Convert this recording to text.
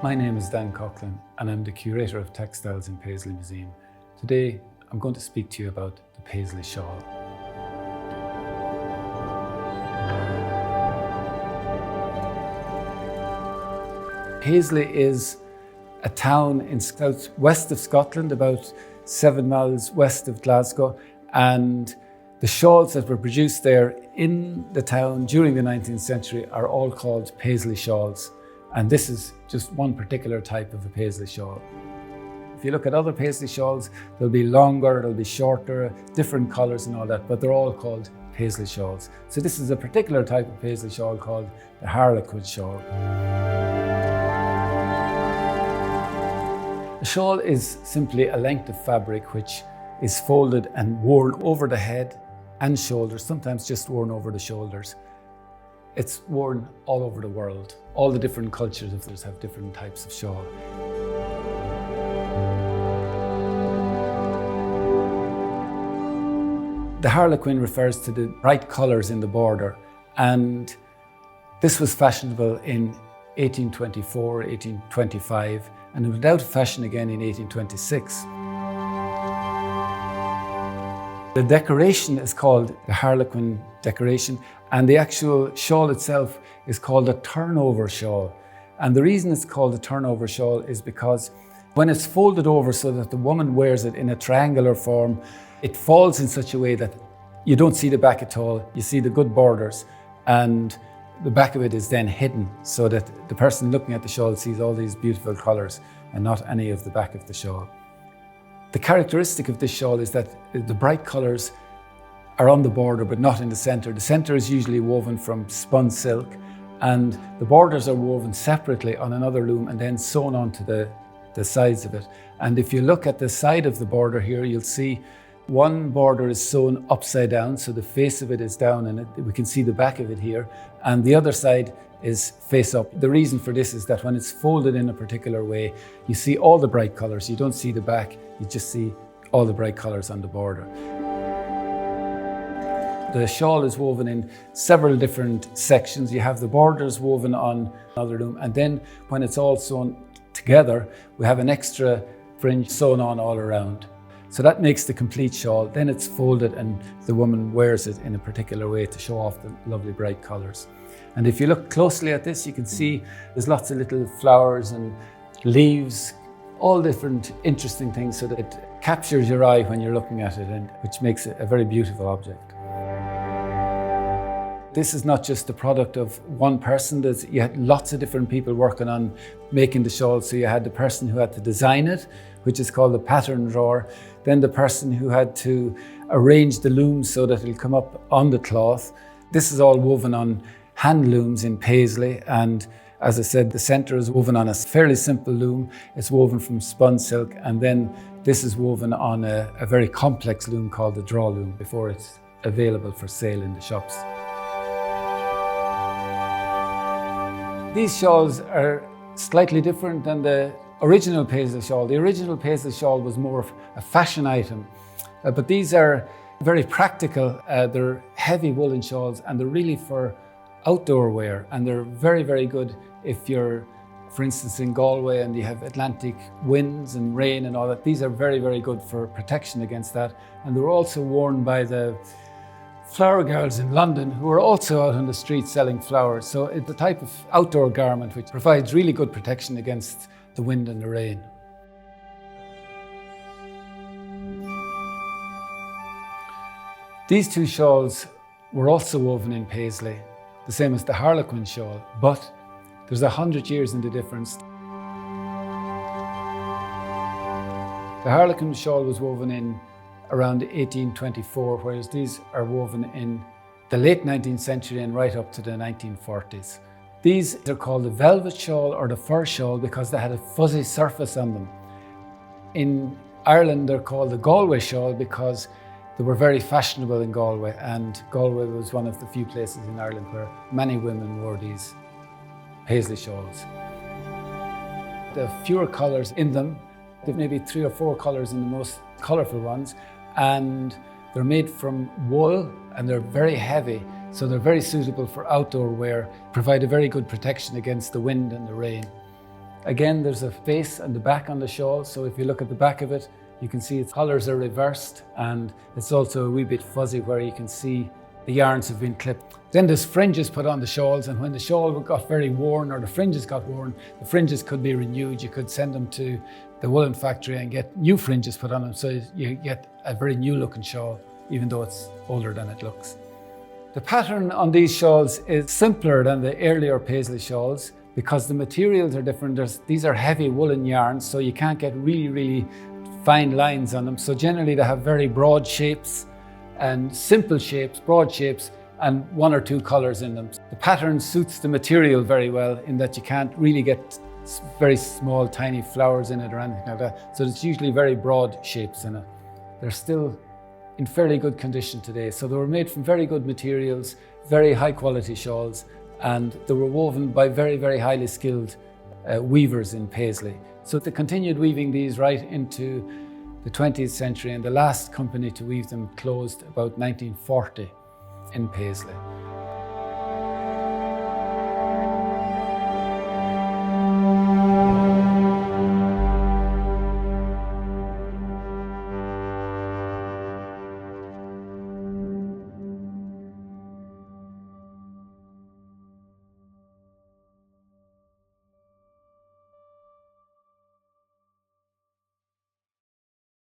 My name is Dan Coughlin and I'm the Curator of Textiles in Paisley Museum. Today I'm going to speak to you about the Paisley shawl. Paisley is a town in southwest of Scotland, about 7 miles west of Glasgow, and the shawls that were produced there in the town during the 19th century are all called Paisley shawls. And this is just one particular type of a Paisley shawl. If you look at other Paisley shawls, they'll be longer, they'll be shorter, different colours and all that, but they're all called Paisley shawls. So this is a particular type of Paisley shawl called the harlequin shawl. A shawl is simply a length of fabric which is folded and worn over the head and shoulders, sometimes just worn over the shoulders. It's worn all over the world. All the different cultures of this have different types of shawl. The harlequin refers to the bright colours in the border, and this was fashionable in 1824, 1825, and it went out of fashion again in 1826. The decoration is called the harlequin decoration, and the actual shawl itself is called a turnover shawl. And the reason it's called a turnover shawl is because when it's folded over so that the woman wears it in a triangular form, it falls in such a way that you don't see the back at all. You see the good borders, and the back of it is then hidden so that the person looking at the shawl sees all these beautiful colours and not any of the back of the shawl. The characteristic of this shawl is that the bright colours are on the border but not in the centre. The centre is usually woven from spun silk, and the borders are woven separately on another loom and then sewn onto the sides of it. And if you look at the side of the border here, you'll see one border is sewn upside down, so the face of it is down and we can see the back of it here, and the other side is face up. The reason for this is that when it's folded in a particular way, you see all the bright colours. You don't see the back, you just see all the bright colours on the border. The shawl is woven in several different sections. You have the borders woven on another loom, and then when it's all sewn together, we have an extra fringe sewn on all around. So that makes the complete shawl. Then it's folded and the woman wears it in a particular way to show off the lovely bright colours. And if you look closely at this, you can see there's lots of little flowers and leaves, all different interesting things, so that it captures your eye when you're looking at it, and which makes it a very beautiful object. This is not just the product of one person. You had lots of different people working on making the shawl. So you had the person who had to design it, which is called the pattern drawer. Then the person who had to arrange the looms so that it'll come up on the cloth. This is all woven on hand looms in Paisley, and as I said, the centre is woven on a fairly simple loom. It's woven from spun silk, and then this is woven on a very complex loom called the draw loom before it's available for sale in the shops. These shawls are slightly different than the original Paisley shawl. The original Paisley shawl was more of a fashion item, but these are very practical. They're heavy woolen shawls, and they're really for outdoor wear, and they're very, very good if you're, for instance, in Galway and you have Atlantic winds and rain and all that. These are very, very good for protection against that. And they're also worn by the flower girls in London who are also out on the street selling flowers. So it's a type of outdoor garment which provides really good protection against the wind and the rain. These two shawls were also woven in Paisley, the same as the harlequin shawl, but there's 100 years in the difference. The harlequin shawl was woven in around 1824, whereas these are woven in the late 19th century and right up to the 1940s. These are called the velvet shawl or the fur shawl because they had a fuzzy surface on them. In Ireland, they're called the Galway shawl because they were very fashionable in Galway, and Galway was one of the few places in Ireland where many women wore these Paisley shawls. There are fewer colours in them. They've maybe 3 or 4 colours in the most colourful ones, and they're made from wool and they're very heavy, so they're very suitable for outdoor wear, provide a very good protection against the wind and the rain. Again, there's a face and the back on the shawl, so if you look at the back of it, you can see its collars are reversed, and it's also a wee bit fuzzy where you can see the yarns have been clipped. Then there's fringes put on the shawls, and when the shawl got very worn or the fringes got worn, the fringes could be renewed. You could send them to the woolen factory and get new fringes put on them, so you get a very new looking shawl, even though it's older than it looks. The pattern on these shawls is simpler than the earlier Paisley shawls because the materials are different. These are heavy woolen yarns, so you can't get really fine lines on them. So generally they have very broad shapes and simple shapes, broad shapes, and one or two colours in them. The pattern suits the material very well in that you can't really get very small, tiny flowers in it or anything like that. So it's usually very broad shapes in it. They're still in fairly good condition today. So they were made from very good materials, very high quality shawls, and they were woven by very highly skilled weavers in Paisley. So they continued weaving these right into the 20th century, and the last company to weave them closed about 1940 in Paisley.